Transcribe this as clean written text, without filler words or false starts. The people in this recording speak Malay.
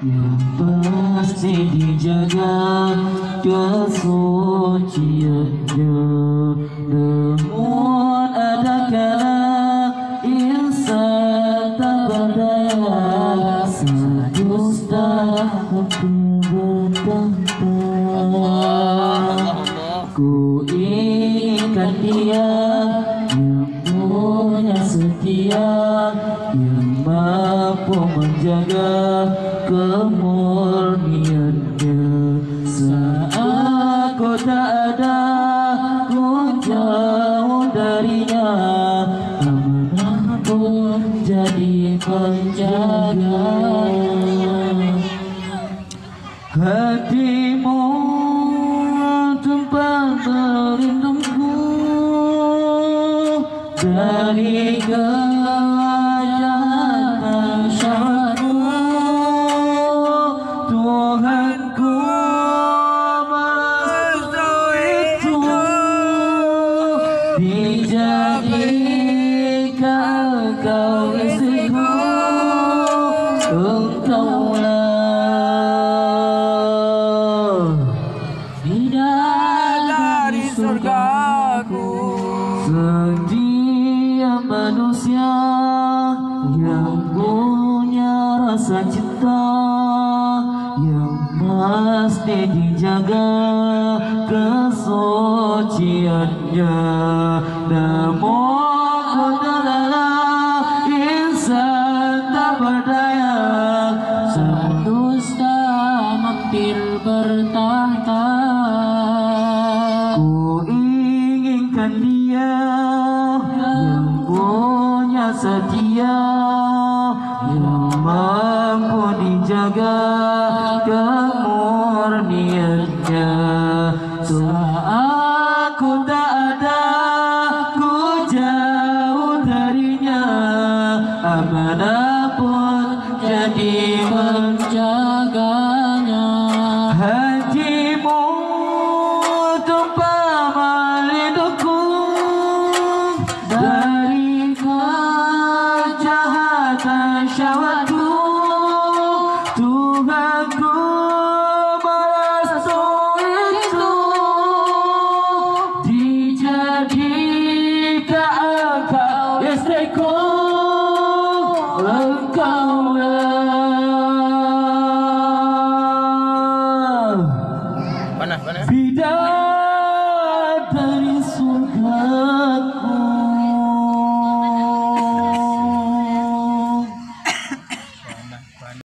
yang pasti dijaga kesuciannya. Namun ada kala insan tak berdaya, sedusta berbentang-bentang. Ku inginkan dia yang punya setia, yang mampu menjaga kemurniannya. Saat ku tak ada, ku jauh darinya, amanah pun jadi penjaga. Hatimu tempat berlindungku dari kejahatan syarmu. Tuhanku itu dijadikan kau istriku, engkaulah bidadari surgaku. Setiap manusia yang punya rasa cinta, yang pasti dijaga kesuciannya. Namun adalah insan tak berdaya, sedusta mampir bertahta. Ku inginkan dia yang punya setia, yang mampu dijaga kemurniannya. Saat ku tak ada, ku jauh darinya, amanah pun jadi menjaga.